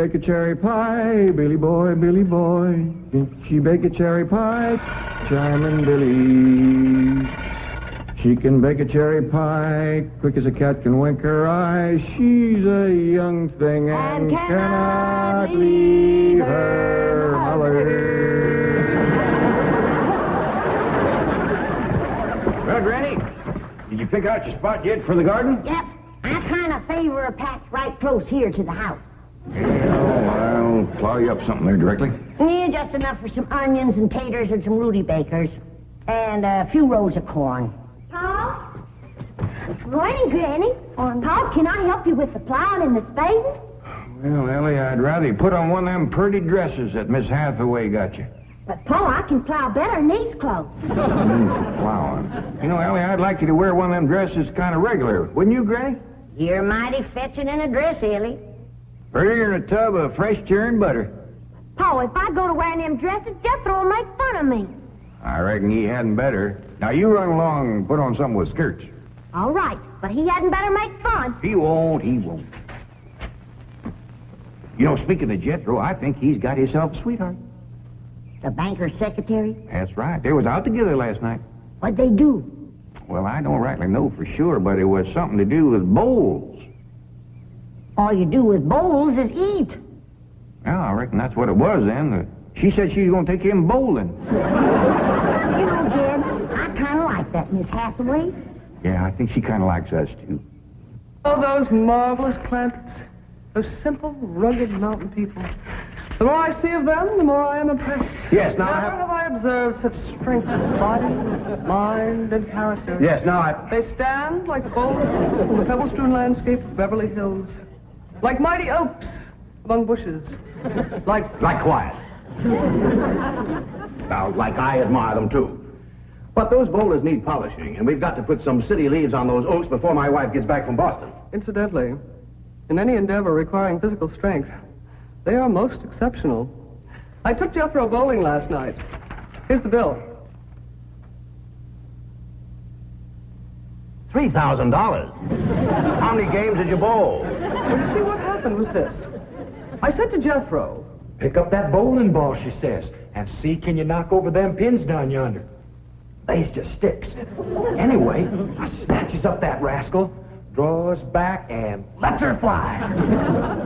bake a cherry pie, Billy boy, Billy boy. Can she bake a cherry pie, Charmin' Billy? She can bake a cherry pie, quick as a cat can wink her eye. She's a young thing and cannot leave her mother. Well, Granny, did you pick out your spot yet for the garden? Yep. I kind of favor a patch right close here to the house. I'll plow you up something there directly. Yeah, just enough for some onions and taters and some Rudybakers. And a few rows of corn. Paul? Morning, Granny. Paul, can I help you with the plowing and the spading? Well, Ellie, I'd rather you put on one of them pretty dresses that Miss Hathaway got you. But, Paul, I can plow better in these clothes. Plowing. You know, Ellie, I'd like you to wear one of them dresses kind of regular. Wouldn't you, Granny? You're mighty fetching in a dress, Ellie. Prettier than a tub of fresh churned butter. Paul, if I go to wearing them dresses, Jethro will make fun of me. I reckon he hadn't better. Now, you run along and put on something with skirts. All right, but he hadn't better make fun. He won't. You know, speaking of Jethro, I think he's got himself a sweetheart. The banker's secretary? That's right. They was out together last night. What'd they do? Well, I don't rightly know for sure, but it was something to do with bowls. All you do with bowls is eat. Well, I reckon that's what it was then. She said she was going to take him bowling. You know, Jed, I kind of like that Miss Hathaway. Yeah, I think she kind of likes us, too. Oh, those marvelous plants. Those simple, rugged mountain people. The more I see of them, the more I am impressed. Yes, now Never have I observed such strength of body, mind, and character. Yes, now I... They stand like boulders in the pebble-strewn landscape of Beverly Hills. Like mighty oaks among bushes. Like quiet. Now, like I admire them, too. But those boulders need polishing, and we've got to put some city leaves on those oaks before my wife gets back from Boston. Incidentally, in any endeavor requiring physical strength, they are most exceptional. I took Jethro bowling last night. Here's the bill. $3,000. How many games did you bowl? Well, you see, what happened was this. I said to Jethro, Pick up that bowling ball, she says, and see can you knock over them pins down yonder. They's just sticks. Anyway, I snatches up that rascal, draws back, and lets her fly.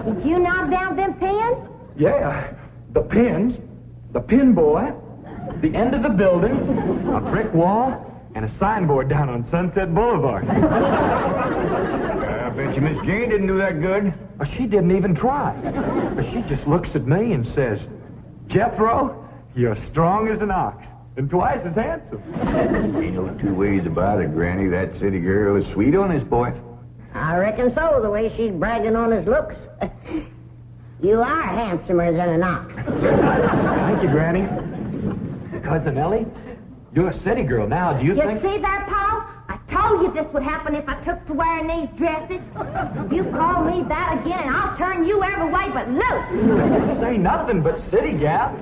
Did you knock down them pins? Yeah, the pins, the pin boy, the end of the building, a brick wall, and a signboard down on Sunset Boulevard. I bet you Miss Jane didn't do that good. She didn't even try. She just looks at me and says, Jethro, you're strong as an ox and twice as handsome. Ain't no two ways about it, Granny. That city girl is sweet on this boy. I reckon so, the way she's bragging on his looks. You are handsomer than an ox. Thank you, Granny. Cousin Ellie, you're a city girl now. Do you You think... see there, Paul? I told you this would happen if I took to wearing these dresses. You call me that again, and I'll turn you every way but loose. Say nothing but city gal.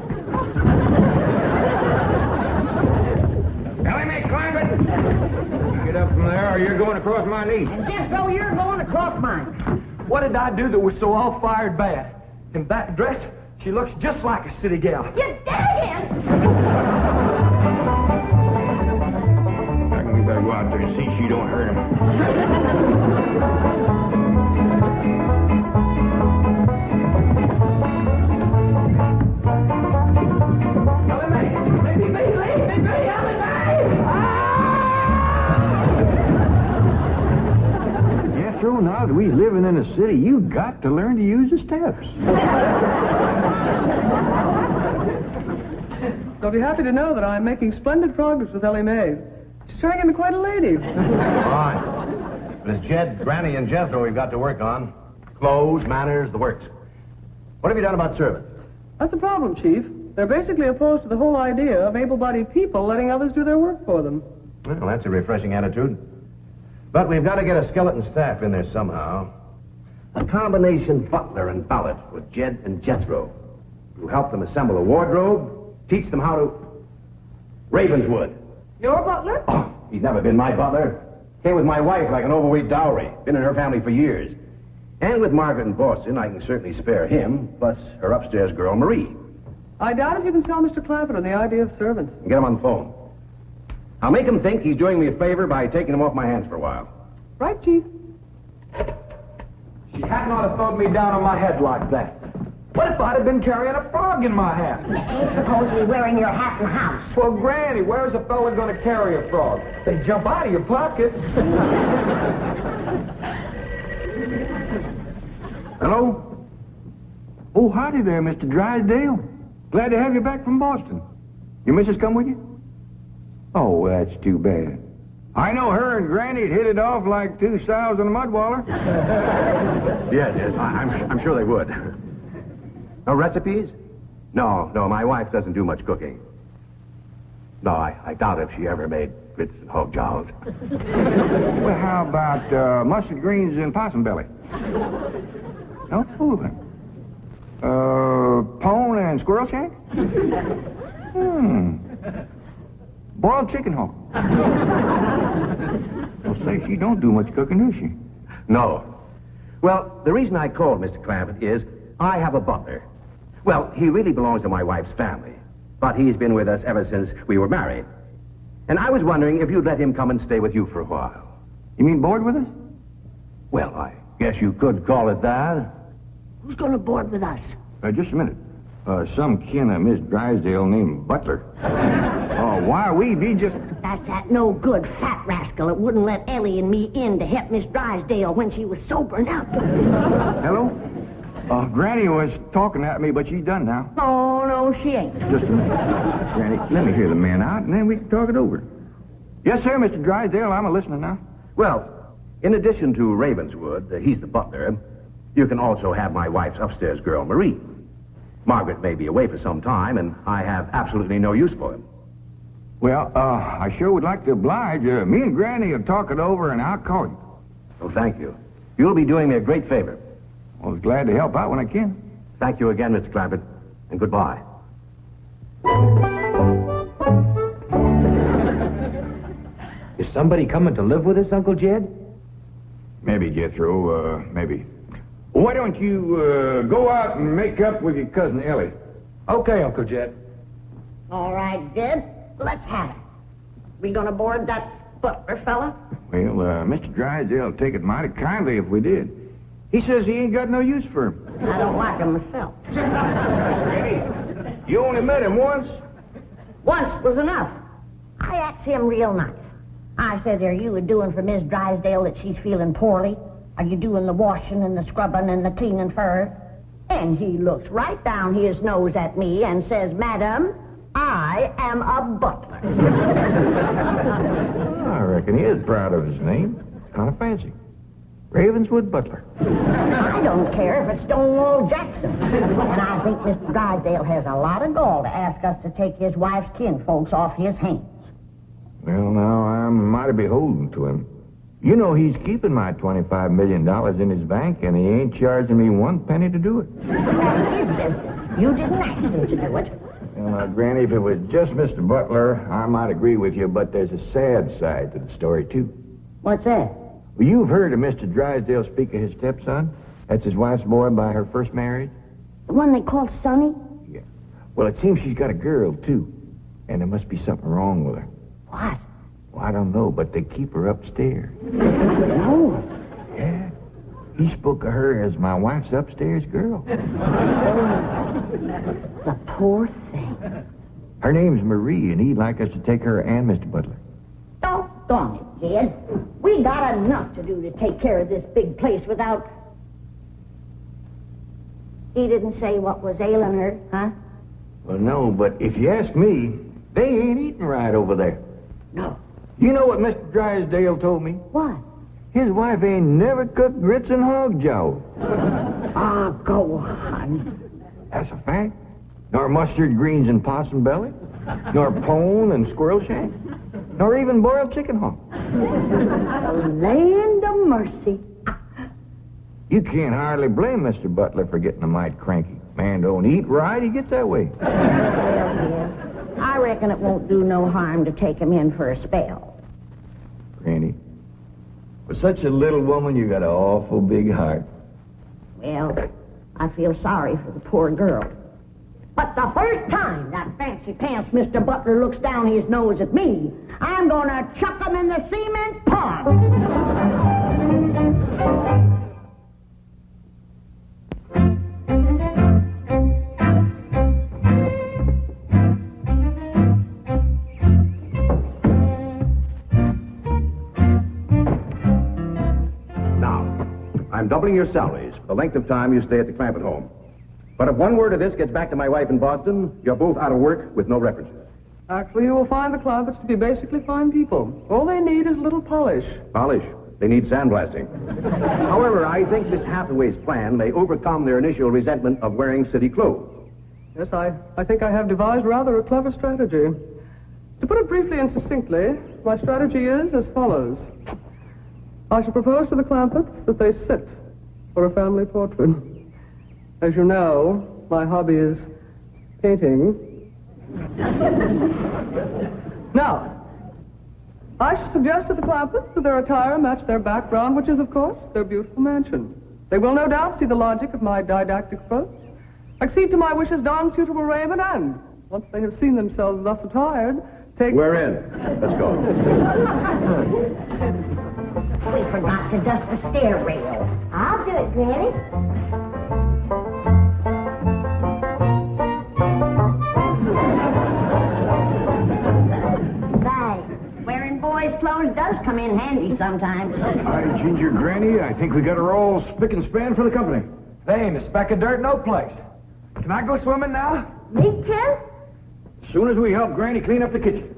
Ellie, mate, climb it. Get up from there, or you're going across my knee. And Jethro, you're going across mine. What did I do that was so all-fired bad? In that dress, she looks just like a city gal. You did again! I reckon we better go out there and see she don't hurt him. Jethro, now that we're living in a city, you got to learn to use the steps. I'll be happy to know that I'm making splendid progress with Ellie Mae. She's turning into quite a lady. Fine. But it's Jed, Granny, and Jethro we've got to work on. Clothes, manners, the works. What have you done about servants? That's the problem, Chief. They're basically opposed to the whole idea of able-bodied people letting others do their work for them. Well, that's a refreshing attitude. But we've got to get a skeleton staff in there somehow. A combination butler and valet with Jed and Jethro, who help them assemble a wardrobe, teach them how to... Ravenswood. Your butler? Oh, he's never been my butler. Came with my wife like an overweight dowry. Been in her family for years. And with Margaret in Boston, I can certainly spare him, plus her upstairs girl, Marie. I doubt if you can sell Mr. Clapperton the idea of servants. Get him on the phone. I'll make him think he's doing me a favor by taking him off my hands for a while. Right, Chief? She had not have thrown me down on my head like that. What if I'd have been carrying a frog in my hat? You ain't supposed to be wearing your hat in the house. Well, Granny, where's a fella going to carry a frog? They jump out of your pocket. Hello? Oh, howdy there, Mr. Drysdale. Glad to have you back from Boston. Your missus come with you? Oh, that's too bad. I know her and Granny'd hit it off like two sows in a mud waller. Yes, I'm sure they would. No recipes? No, my wife doesn't do much cooking. No, I doubt if she ever made grits and hog jows. Well, how about mustard greens and possum belly? No fooling. Pone and squirrel shank? Boiled chicken hog. Well, say, she don't do much cooking, does she? No. Well, the reason I called Mr. Clampett is I have a butler. Well, he really belongs to my wife's family, but he's been with us ever since we were married. And I was wondering if you'd let him come and stay with you for a while. You mean board with us? Well, I guess you could call it that. Who's going to board with us? Just a minute. Some kin of Miss Drysdale named Butler. Oh, why, we be just... That's that no good fat rascal that wouldn't let Ellie and me in to help Miss Drysdale when she was sobering up. Hello? Granny was talking at me, but she's done now. Oh, no, she ain't. Just a minute. Granny, let me hear the man out, and then we can talk it over. Yes, sir, Mr. Drysdale. I'm a listening now. Well, in addition to Ravenswood, he's the butler, you can also have my wife's upstairs girl, Marie. Margaret may be away for some time, and I have absolutely no use for him. Well, I sure would like to oblige. Me and Granny will talk it over, and I'll call you. Oh, thank you. You'll be doing me a great favor. I was glad to help out when I can. Thank you again, Mr. Clampett, and goodbye. Is somebody coming to live with us, Uncle Jed? Maybe, Jethro, maybe. Why don't you go out and make up with your cousin Ellie? Okay, Uncle Jed. All right, Jed. Let's have it. We going to board that butler fella? Well, Mr. Drysdale will take it mighty kindly if we did. He says he ain't got no use for him. I don't like him myself. Granny, you only met him once? Once was enough. I asked him real nice. I said, are you doing for Miss Drysdale that she's feeling poorly? Are you doing the washing and the scrubbing and the cleaning for her? And he looks right down his nose at me and says, Madam, I am a butler. I reckon he is proud of his name. Kind of fancy. Ravenswood Butler. I don't care if it's Stonewall Jackson. And I think Mr. Drysdale has a lot of gall to ask us to take his wife's kinfolks off his hands. Well, now, I'm mighty beholden to him. You know he's keeping my $25 million in his bank, and he ain't charging me one penny to do it. That's his business. You didn't ask him to do it. Well, now, Granny, if it was just Mr. Butler, I might agree with you, but there's a sad side to the story, too. What's that? Well, you've heard of Mr. Drysdale speak of his stepson? That's his wife's boy by her first marriage? The one they called Sonny? Yeah. Well, it seems she's got a girl, too. And there must be something wrong with her. What? Well, I don't know, but they keep her upstairs. No. Yeah. He spoke of her as my wife's upstairs girl. The poor thing. Her name's Marie, and he'd like us to take her and Mr. Butler. Doggone it, Jed. We got enough to do to take care of this big place without... He didn't say what was ailing her, huh? Well, no, but if you ask me, they ain't eating right over there. No. You know what Mr. Drysdale told me? What? His wife ain't never cooked grits and hog jowl. Ah, go on. That's a fact. Nor mustard greens and possum belly. Nor pone and squirrel shank. Nor even boiled chicken hog. Land of mercy. You can't hardly blame Mr. Butler for getting a mite cranky. Man don't eat right, he gets that way. Well, Jed, I reckon it won't do no harm to take him in for a spell. Granny, for such a little woman, you got an awful big heart. Well, I feel sorry for the poor girl. But the first time that fancy pants Mr. Butler looks down his nose at me, I'm gonna chuck him in the cement pond. Now, I'm doubling your salaries for the length of time you stay at the Clampett home. But if one word of this gets back to my wife in Boston, you're both out of work with no references. Actually, you will find the Clampetts to be basically fine people. All they need is a little polish. Polish. They need sandblasting. However, I think Miss Hathaway's plan may overcome their initial resentment of wearing city clothes. Yes, I think I have devised rather a clever strategy. To put it briefly and succinctly, my strategy is as follows. I shall propose to the Clampetts that they sit for a family portrait. As you know, my hobby is painting. Now, I shall suggest to the Clampetts that their attire match their background, which is, of course, their beautiful mansion. They will no doubt see the logic of my didactic approach, accede to my wishes, don suitable raiment, and, once they have seen themselves thus attired, take... We're in. Let's go. We forgot to dust the stair rail. I'll do it, Granny. Wearing boys' clothes does come in handy sometimes. Hi, Ginger Granny. I think we got her all spick and span for the company. They ain't a speck of dirt, no place. Can I go swimming now? Me too? As soon as we help Granny clean up the kitchen.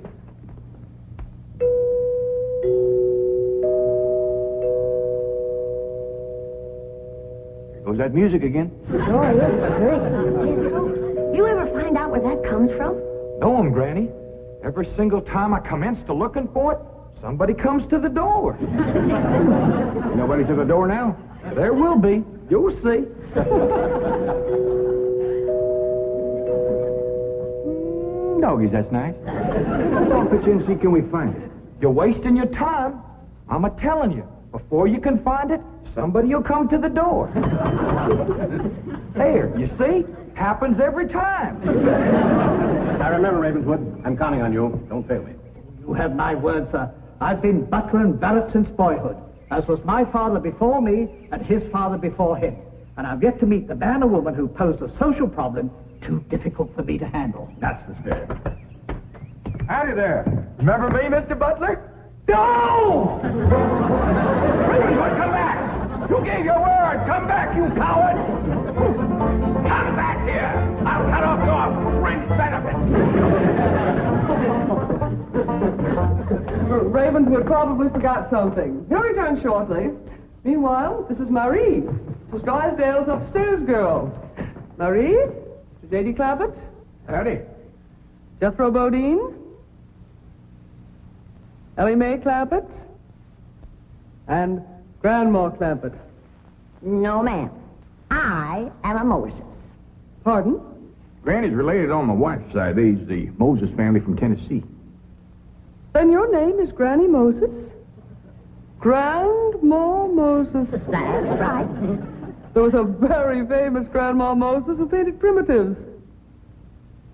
There goes that music again. Sure is great. You ever find out where that comes from? Know 'em, Granny. Every single time I commence to looking for it, somebody comes to the door. Nobody to the door now? There will be. You'll see. Doggies, that's nice. Don't pitch in and see, can we find it? You're wasting your time. I'm a-telling you. Before you can find it, somebody will come to the door. There, you see? Happens every time. I remember, Ravenswood. I'm counting on you. Don't fail me. You have my word, sir. I've been butler and valet since boyhood, as was my father before me and his father before him. And I've yet to meet the man or woman who posed a social problem too difficult for me to handle. That's the spirit. Howdy there. Remember me, Mr. Butler? No! Ravenswood, come back! You gave your word! Come back, you coward! Come back here! I'll cut off your fringe benefits! Ravenswood probably forgot something. He'll return shortly. Meanwhile, this is Marie. This is Drysdale's upstairs girl. Marie, J.D. Clampett, Howdy. Jethro Bodine, Ellie Mae Clampett, and Grandma Clampett. No, ma'am. I am a Moses. Pardon? Granny's related on my wife's side. They's the Moses family from Tennessee. Then your name is Granny Moses? Grandma Moses. That's right. There was a very famous Grandma Moses who painted primitives.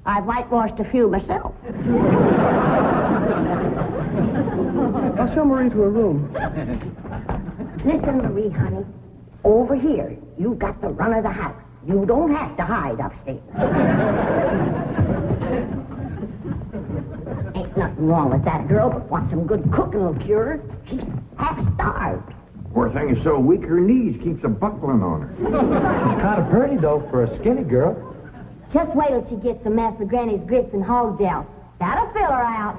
I've whitewashed a few myself. I'll show Marie to her room. Listen, Marie, honey. Over here, you've got the run of the house. You don't have to hide upstairs. Ain't nothing wrong with that girl, but what some good cooking will cure her. She's half starved. Poor thing is so weak her knees keeps a buckling on her. She's kind of pretty, though, for a skinny girl. Just wait till she gets a mess of Granny's grits and hog gel. That'll fill her out.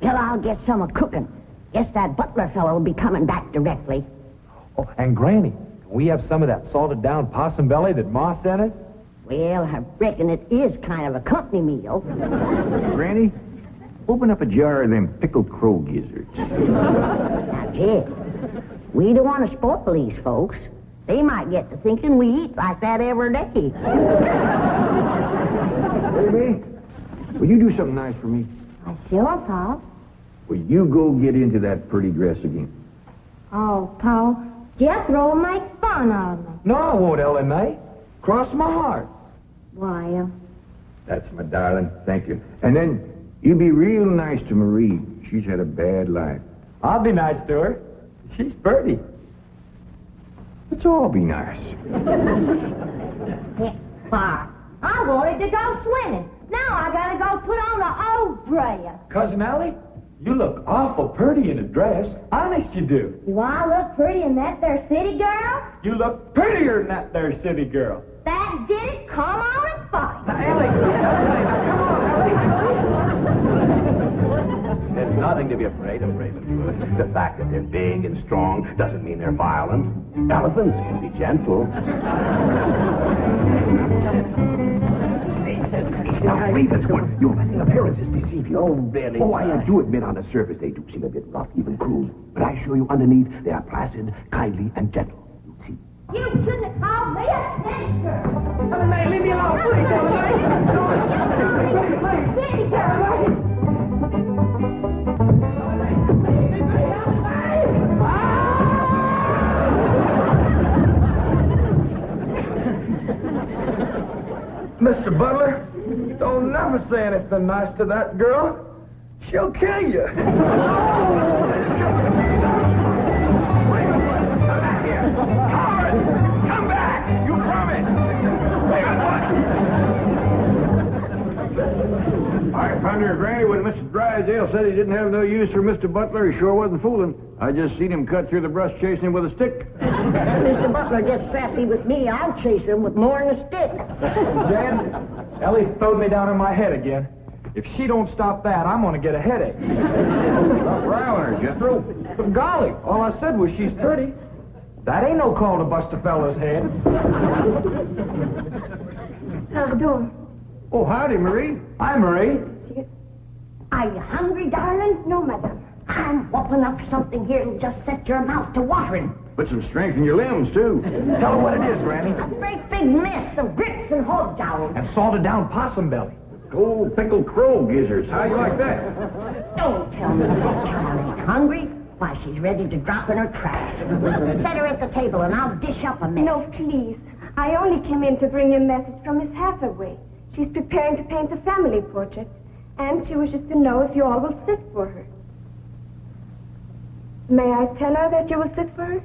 Till I'll get some of cooking. Guess that butler fellow will be coming back directly. Oh, and Granny, can we have some of that salted down possum belly that Ma sent us? Well, I reckon it is kind of a company meal. Granny, open up a jar of them pickled crow gizzards. Now, Jed, we don't want to spoil these folks. They might get to thinking we eat like that every day. Baby, will you do something nice for me? Sure, Pa. Will you go get into that pretty dress again? Oh, Pa, Jethro will make fun of me. No, I won't, Ellie Mae. Cross my heart. Why, That's my darling. Thank you. And then you be real nice to Marie. She's had a bad life. I'll be nice to her. She's pretty. Let's all be nice. Far. I wanted to go swimming. Now I gotta go put on an old dress. Cousin Ellie, you look awful pretty in a dress. Honest you do. Do I look pretty in that there city girl? You look prettier than that there city girl. That did it. Come on and fight. There's nothing to be afraid of, Raven. The fact that they're big and strong doesn't mean they're violent. Elephants can be gentle. Now, Ravenswood, your appearances deceive you. Oh, really? Oh, I do admit on the surface they do seem a bit rough, even cruel. But I assure you underneath they are placid, kindly, and gentle. You'll see. You shouldn't have called me a city girl. May, leave me alone, please, City girl. Mr. Butler, don't never say anything nice to that girl. She'll kill you. Come back here! Coward! Come back! You promised! I found her granny when Mr. Drysdale said he didn't have no use for Mr. Butler. He sure wasn't fooling. I just seen him cut through the brush chasing him with a stick. If Mr. Butler gets sassy with me, I'll chase him with more than a stick. Jan, Ellie throwed me down on my head again. If she don't stop that, I'm gonna get a headache. Stop riling her, Jethro. But golly, all I said was she's pretty. That ain't no call to bust a fellow's head. How you doing? Oh, howdy, Marie. Hi, Marie. Are you hungry, darling? No, madame. I'm whooping up something here that'll just set your mouth to watering. Put some strength in your limbs, too. Tell her what it is, Granny. A great big mess of grits and hog jowls. And salted down possum belly. Cold pickled crow gizzards. How you like that? Don't tell me that child ain't hungry. Why, she's ready to drop in her tracks. Set her at the table and I'll dish up a mess. No, please. I only came in to bring you a message from Miss Hathaway. She's preparing to paint a family portrait, and she wishes to know if you all will sit for her. May I tell her that you will sit for her?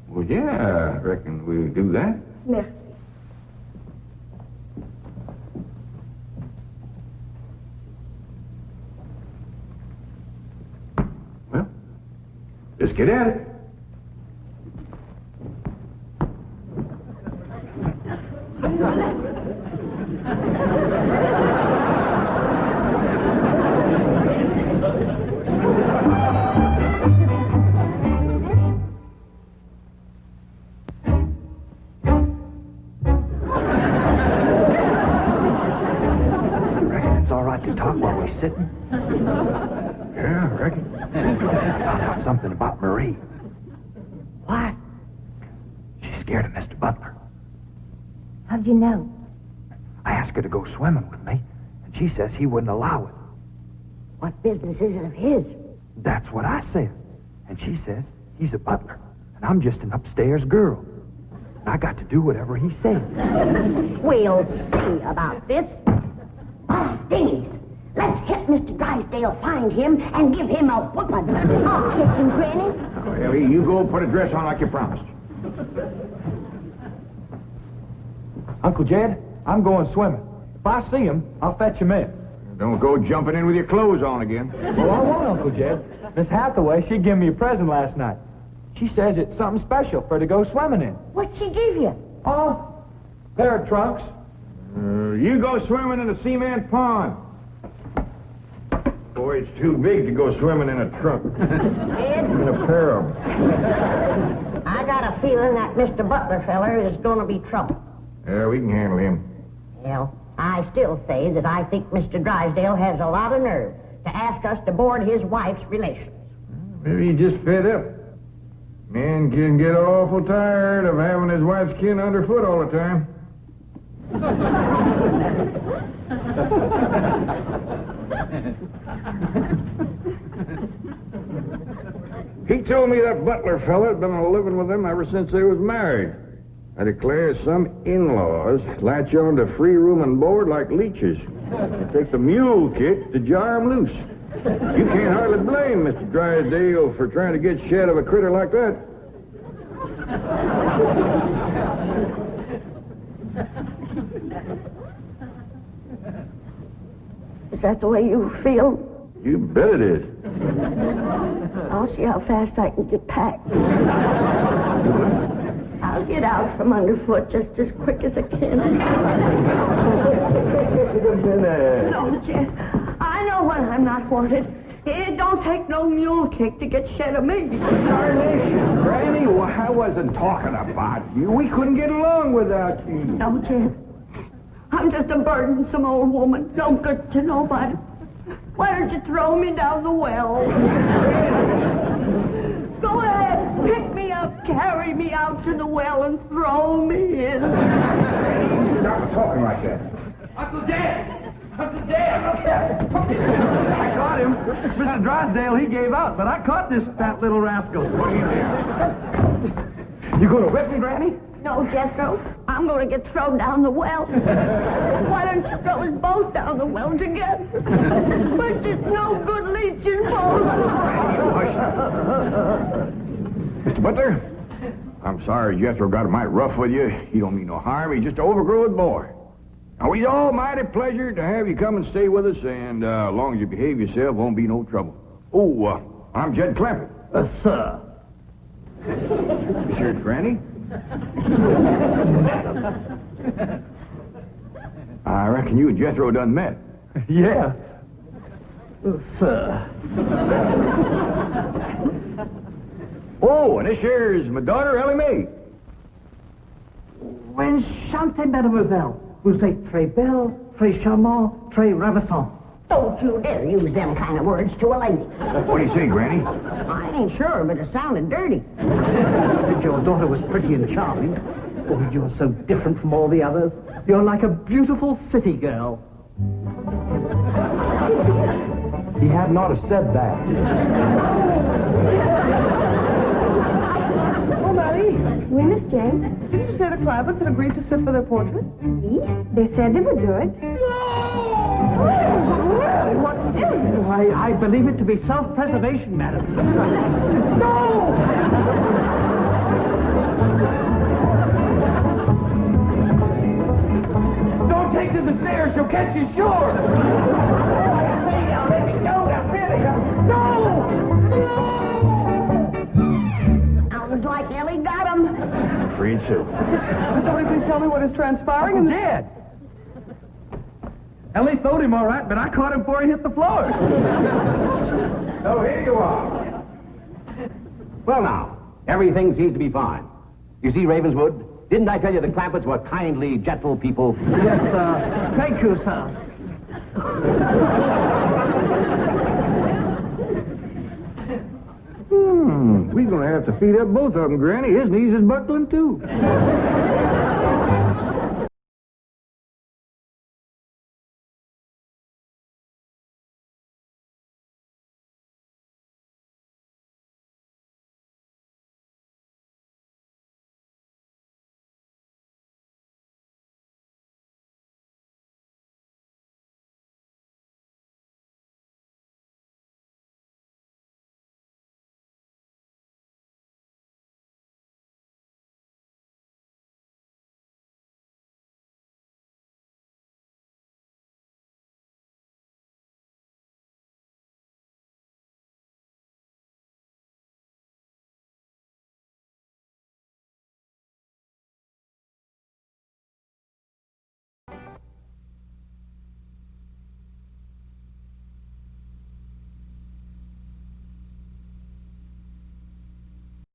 Well, yeah, I reckon we'll do that. Merci. Well, let's get at it. To talk while we're sitting? Yeah, I reckon. I found out something about Marie. What? She's scared of Mr. Butler. How'd you know? I asked her to go swimming with me, and she says he wouldn't allow it. What business is it of his? That's what I said. And she says he's a butler, and I'm just an upstairs girl. And I got to do whatever he says. We'll see about this. Oh, dingies. Let's hit Mr. Drysdale, find him, and give him a whooping. Oh, kitchen granny. Oh, Ellie, you go put a dress on like you promised. Uncle Jed, I'm going swimming. If I see him, I'll fetch him in. Don't go jumping in with your clothes on again. Well, I won't, Uncle Jed. Miss Hathaway, she gave me a present last night. She says it's something special for her to go swimming in. What'd she give you? Oh, pair of trunks. You go swimming in the cement pond. Boy, it's too big to go swimming in a trunk. Ed, In a pair of them. I got a feeling that Mr. Butler feller is going to be trouble. Yeah, we can handle him. Well, I still say that I think Mr. Drysdale has a lot of nerve to ask us to board his wife's relations. Maybe he just fed up. Man can get awful tired of having his wife's kin underfoot all the time. He told me that Butler fella had been living with them ever since they was married. I declare some in-laws latch on to free room and board like leeches. It takes a mule kick to jar 'em loose. You can't hardly blame Mr. Drysdale for trying to get shed of a critter like that. Is that the way you feel? You bet it is. I'll see how fast I can get packed. I'll get out from underfoot just as quick as I can. No, Jeff. I know when I'm not wanted. It don't take no mule kick to get shed of me. Darnation, Granny, I wasn't talking about you. We couldn't get along without you. No, Jeff. I'm just a burdensome old woman. No good to nobody. Why don't you throw me down the well? Go ahead, pick me up, carry me out to the well, and throw me in. Stop talking like that. Uncle Dan! Uncle Dan, look there! I caught him. Mr. Drysdale, he gave out, but I caught this fat little rascal. What are you doing? You going to whip me, Granny? No, Jethro. I'm going to get thrown down the well. Why don't you throw us both down the well together? But just no good leeching both. Mr. Butler, I'm sorry Jethro got mighty rough with you. He don't mean no harm. He's just an overgrown boy. Now, we's all mighty pleasure to have you come and stay with us, and as long as you behave yourself, won't be no trouble. Oh, I'm Jed Clampett. Sir. This here's Granny. I reckon you and Jethro done met. Yeah. Sir. Oh, and this here's my daughter, Ellie Mae. Enchantée, mademoiselle. Vous êtes très belle, très charmant, très ravissant. Don't you dare use them kind of words to a lady. What do you say, Granny? I ain't sure, but it sounded dirty. Said your daughter was pretty and charming. Oh, you're so different from all the others. You're like a beautiful city girl. He had not have said that. Oh, Marie, Oui, Miss Jane. didn't you say the Clampetts had agreed to sit for their portrait? Oui, they said they would do it. What is it? I believe it to be self-preservation, madam. No! Don't take to the stairs, she'll catch you sure! Say now, let me go, now, really! No! Sounds like Ellie got him. Afraid so. Could somebody please tell me what is transpiring in the... Dad! Ellie throwed him all right, but I caught him before he hit the floor. So here you are. Well, now, everything seems to be fine. You see, Ravenswood, didn't I tell you the Clampetts were kindly, gentle people? Yes, sir. Thank you, sir. We're going to have to feed up both of them, Granny. His knees is buckling, too.